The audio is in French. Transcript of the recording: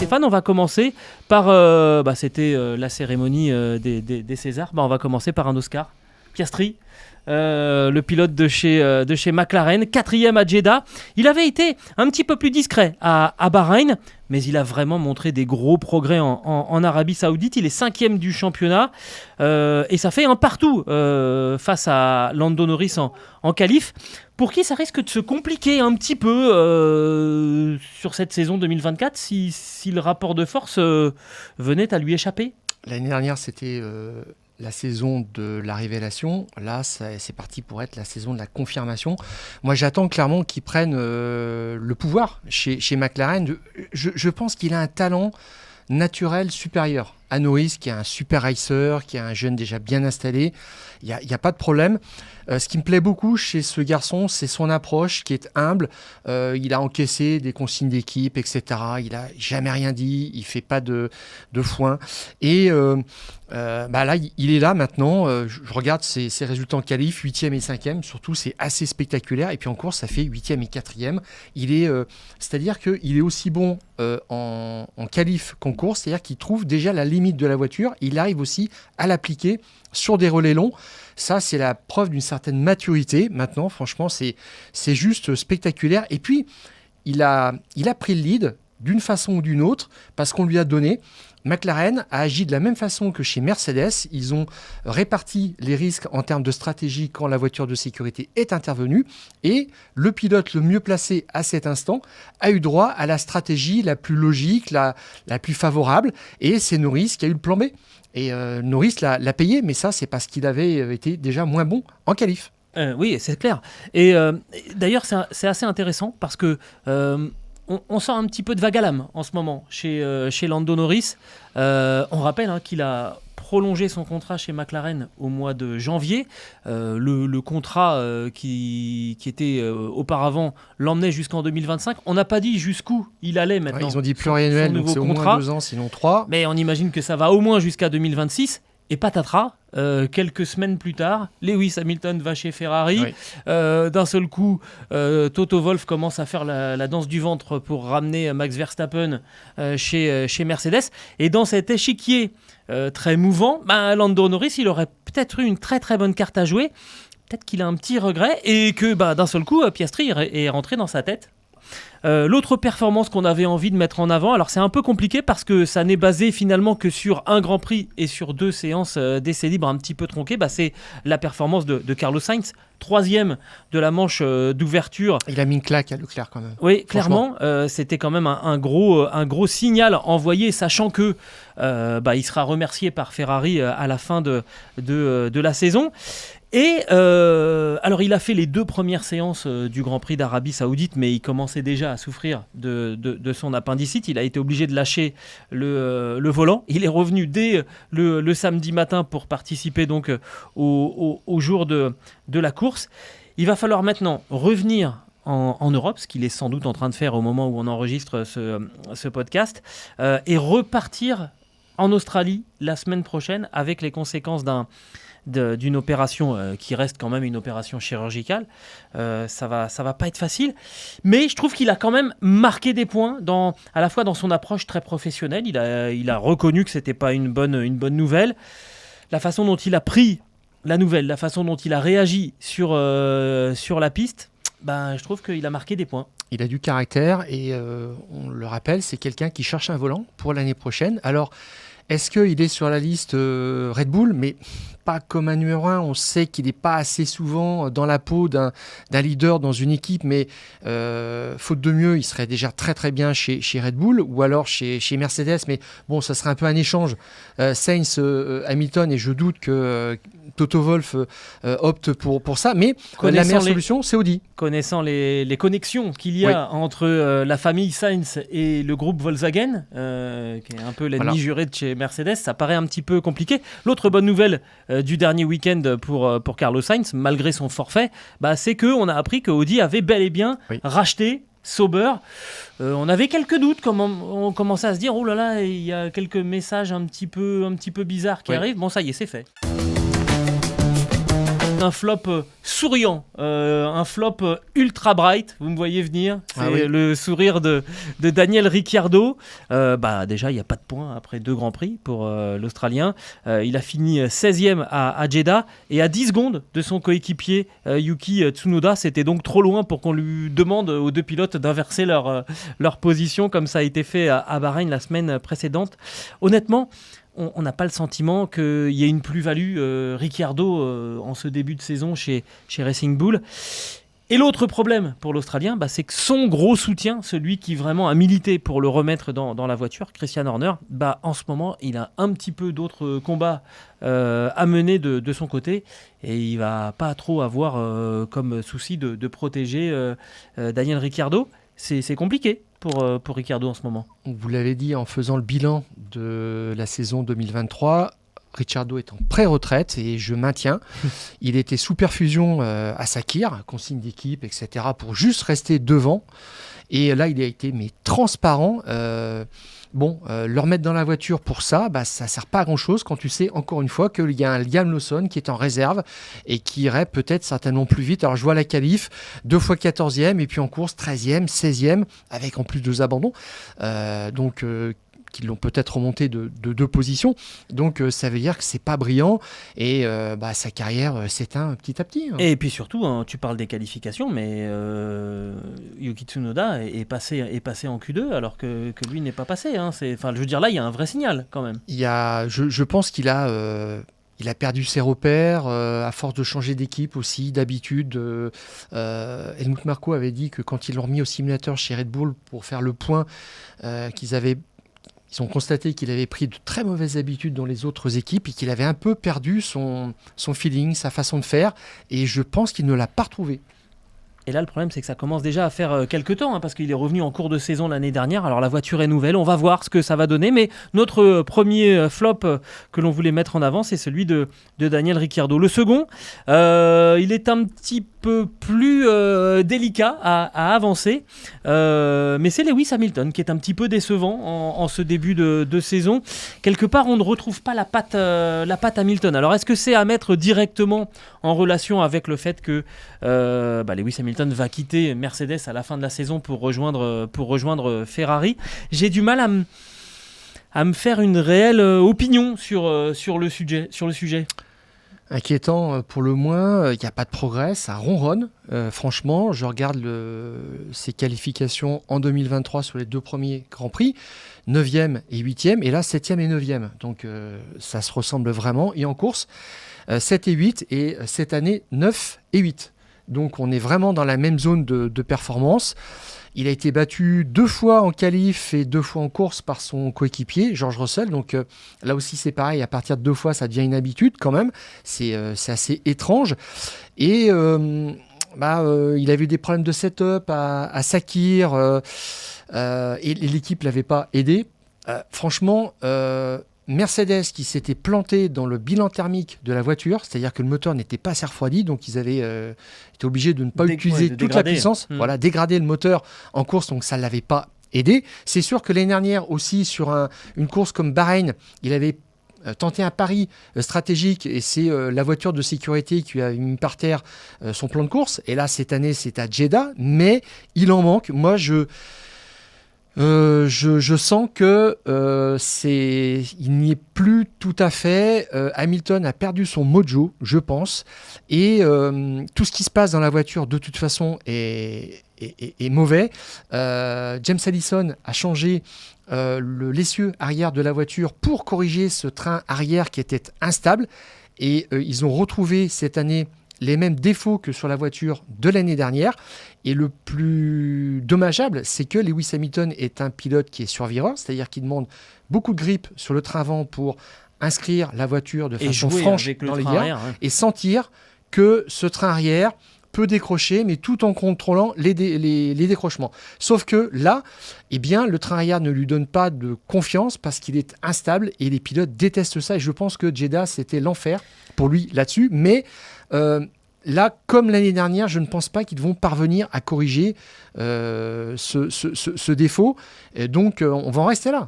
Stéphane, on va commencer par... c'était la cérémonie des Césars. On va commencer par un Oscar. Piastri, le pilote de chez McLaren, 4e à Jeddah. Il avait été un petit peu plus discret à Bahreïn, mais il a vraiment montré des gros progrès en Arabie Saoudite. Il est 5e du championnat et ça fait un partout face à Lando Norris en qualif. Pour qui ça risque de se compliquer un petit peu sur cette saison 2024 si le rapport de force venait à lui échapper. L'année dernière, c'était la saison de la révélation. Là, c'est parti pour être la saison de la confirmation. Moi, j'attends clairement qu'ils prennent le pouvoir chez McLaren. Je pense qu'il a un talent naturel supérieur à Norris, qui est un super racer, qui est un jeune déjà bien installé. Il n'y a pas de problème. Ce qui me plaît beaucoup chez ce garçon, c'est son approche qui est humble. Il a encaissé des consignes d'équipe, etc. Il n'a jamais rien dit. Il ne fait pas de foin. Et là, il est là maintenant. Je regarde ses résultats en qualif, 8e et 5e. Surtout, c'est assez spectaculaire. Et puis en course, ça fait 8e et 4e. C'est-à-dire qu'il est aussi bon en qualif qu'en course. C'est-à-dire qu'il trouve déjà la limite de la voiture. Il arrive aussi à l'appliquer sur des relais longs. Ça, c'est la preuve d'une certaine maturité. Maintenant, franchement, c'est juste spectaculaire. Et puis, il a pris le lead d'une façon ou d'une autre parce qu'on lui a donné. McLaren a agi de la même façon que chez Mercedes. Ils ont réparti les risques en termes de stratégie quand la voiture de sécurité est intervenue. Et le pilote le mieux placé à cet instant a eu droit à la stratégie la plus logique, la plus favorable. Et c'est Norris qui a eu le plan B. Et Norris l'a payé, mais ça, c'est parce qu'il avait été déjà moins bon en qualif. Oui, c'est clair. Et d'ailleurs, c'est assez intéressant parce que on sent un petit peu de vague à l'âme en ce moment chez Lando Norris. On rappelle qu'il a prolongé son contrat chez McLaren au mois de janvier. Le contrat qui était auparavant l'emmenait jusqu'en 2025. On n'a pas dit jusqu'où il allait maintenant. Ouais, ils ont dit pluriannuel, donc c'est au moins 2 ans, sinon 3. Mais on imagine que ça va au moins jusqu'à 2026. Et patatras, quelques semaines plus tard, Lewis Hamilton va chez Ferrari. Oui. D'un seul coup, Toto Wolff commence à faire la danse du ventre pour ramener Max Verstappen chez Mercedes. Et dans cet échiquier très mouvant, Lando Norris, il aurait peut-être eu une très très bonne carte à jouer. Peut-être qu'il a un petit regret et que d'un seul coup, Piastri est rentré dans sa tête. L'autre performance qu'on avait envie de mettre en avant, alors c'est un peu compliqué parce que ça n'est basé finalement que sur un Grand Prix et sur 2 séances d'essais libres un petit peu tronquées, c'est la performance de Carlos Sainz, 3e de la manche d'ouverture. Il a mis une claque à Leclerc quand même. Oui, clairement, c'était quand même un gros signal envoyé, sachant que il sera remercié par Ferrari à la fin de la saison. Et alors il a fait les 2 premières séances du Grand Prix d'Arabie Saoudite, mais il commençait déjà à souffrir de son appendicite. Il a été obligé de lâcher le volant. Il est revenu dès le samedi matin pour participer donc au jour de la course. Il va falloir maintenant revenir en Europe, ce qu'il est sans doute en train de faire au moment où on enregistre ce podcast, et repartir en Australie la semaine prochaine avec les conséquences d'une opération qui reste quand même une opération chirurgicale. Ça va pas être facile, mais je trouve qu'il a quand même marqué des points à la fois dans son approche très professionnelle. Il a reconnu que c'était pas une bonne nouvelle. La façon dont il a pris la nouvelle, la façon dont il a réagi sur la piste, je trouve qu'il a marqué des points. Il a du caractère et on le rappelle, c'est quelqu'un qui cherche un volant pour l'année prochaine. Alors, est-ce qu'il est sur la liste Red Bull ? Mais pas comme un numéro 1. On sait qu'il n'est pas assez souvent dans la peau d'un leader dans une équipe, mais faute de mieux, il serait déjà très très bien chez Red Bull ou alors chez Mercedes. Mais bon, ça serait un peu un échange. Sainz, Hamilton, et je doute que Toto Wolff opte pour ça. Mais la meilleure solution, c'est Audi. Connaissant les connexions qu'il y a entre la famille Sainz et le groupe Volkswagen, qui est un peu l'ennemi juré de chez Mercedes, ça paraît un petit peu compliqué. L'autre bonne nouvelle du dernier week-end pour Carlos Sainz, malgré son forfait, c'est qu'on a appris que Audi avait bel et bien racheté Sauber. On avait quelques doutes, on commençait à se dire oh là là, il y a quelques messages un petit peu bizarres qui arrivent. Bon, ça y est, c'est fait. un flop souriant, un flop ultra bright. Vous me voyez venir, c'est le sourire de Daniel Ricciardo. Déjà, il n'y a pas de points après 2 Grands Prix pour l'Australien. Il a fini 16e à Jeddah et à 10 secondes de son coéquipier Yuki Tsunoda. C'était donc trop loin pour qu'on lui demande aux 2 pilotes d'inverser leur position comme ça a été fait à Bahreïn la semaine précédente. Honnêtement, on n'a pas le sentiment qu'il y ait une plus-value Ricciardo en ce début de saison chez Racing Bull. Et l'autre problème pour l'Australien, c'est que son gros soutien, celui qui vraiment a milité pour le remettre dans la voiture, Christian Horner, en ce moment, il a un petit peu d'autres combats à mener de son côté et il ne va pas trop avoir comme souci de protéger Daniel Ricciardo. C'est compliqué pour Ricciardo en ce moment. Vous l'avez dit, en faisant le bilan de la saison 2023, Ricciardo est en pré-retraite et je maintiens. Il était sous perfusion à Sakir, consigne d'équipe, etc., pour juste rester devant. Et là, il a été transparent. Le remettre dans la voiture pour ça, ça ne sert pas à grand-chose quand tu sais, encore une fois, qu'il y a un Liam Lawson qui est en réserve et qui irait peut-être certainement plus vite. Alors, je vois la qualif, 2 fois 14e et puis en course, 13e, 16e, avec en plus 2 abandons. Qui l'ont peut-être remonté de 2 positions. Donc, ça veut dire que c'est pas brillant et sa carrière s'éteint petit à petit. Et puis surtout, tu parles des qualifications, mais Yuki Tsunoda est passé en Q2 alors que lui n'est pas passé. Je veux dire, là, il y a un vrai signal quand même. Je pense qu'il a... Il a perdu ses repères à force de changer d'équipe aussi, d'habitude. Helmut Marko avait dit que quand ils l'ont remis au simulateur chez Red Bull pour faire le point, ils ont constaté qu'il avait pris de très mauvaises habitudes dans les autres équipes et qu'il avait un peu perdu son feeling, sa façon de faire. Et je pense qu'il ne l'a pas retrouvé. Et là, le problème, c'est que ça commence déjà à faire quelques temps, parce qu'il est revenu en cours de saison l'année dernière. Alors, la voiture est nouvelle, on va voir ce que ça va donner. Mais notre premier flop que l'on voulait mettre en avant, c'est celui de Daniel Ricciardo. Le second, il est un petit peu plus délicat à avancer. Mais c'est Lewis Hamilton qui est un petit peu décevant en ce début de saison. Quelque part, on ne retrouve pas la patte Hamilton. Alors, est-ce que c'est à mettre directement en relation avec le fait que Lewis Hamilton va quitter Mercedes à la fin de la saison pour rejoindre Ferrari? J'ai du mal à me faire une réelle opinion sur le sujet. Inquiétant pour le moins, il n'y a pas de progrès, ça ronronne. Franchement, je regarde ses qualifications en 2023 sur les 2 premiers Grands Prix, 9e et 8e, et là 7e et 9e. Donc ça se ressemble vraiment. Et en course, 7 et 8, et cette année 9 et 8. Donc on est vraiment dans la même zone de performance. Il a été battu 2 fois en qualif et 2 fois en course par son coéquipier, George Russell. Donc là aussi c'est pareil, à partir de 2 fois ça devient une habitude quand même. C'est assez étrange. Et il avait eu des problèmes de setup à Sakir et l'équipe ne l'avait pas aidé. Franchement... Mercedes qui s'était planté dans le bilan thermique de la voiture, c'est-à-dire que le moteur n'était pas assez refroidi, donc ils avaient été obligés de ne pas utiliser toute la puissance, dégrader le moteur en course, donc ça ne l'avait pas aidé. C'est sûr que l'année dernière aussi, sur une course comme Bahreïn, il avait tenté un pari stratégique et c'est la voiture de sécurité qui a mis par terre son plan de course. Et là, cette année, c'est à Jeddah, mais il en manque. Moi, je sens que il n'y est plus tout à fait. Hamilton a perdu son mojo, je pense, et tout ce qui se passe dans la voiture de toute façon est mauvais. James Allison a changé l'essieu arrière de la voiture pour corriger ce train arrière qui était instable, et ils ont retrouvé cette année les mêmes défauts que sur la voiture de l'année dernière. Et le plus dommageable, c'est que Lewis Hamilton est un pilote qui est survivant, c'est-à-dire qu'il demande beaucoup de grip sur le train avant pour inscrire la voiture de façon franche dans les gares et sentir que ce train arrière peut décrocher, mais tout en contrôlant les décrochements. Sauf que là, le train arrière ne lui donne pas de confiance parce qu'il est instable et les pilotes détestent ça. Et je pense que Jeddah, c'était l'enfer pour lui là-dessus. Mais là, comme l'année dernière, je ne pense pas qu'ils vont parvenir à corriger ce défaut. Et donc, on va en rester là.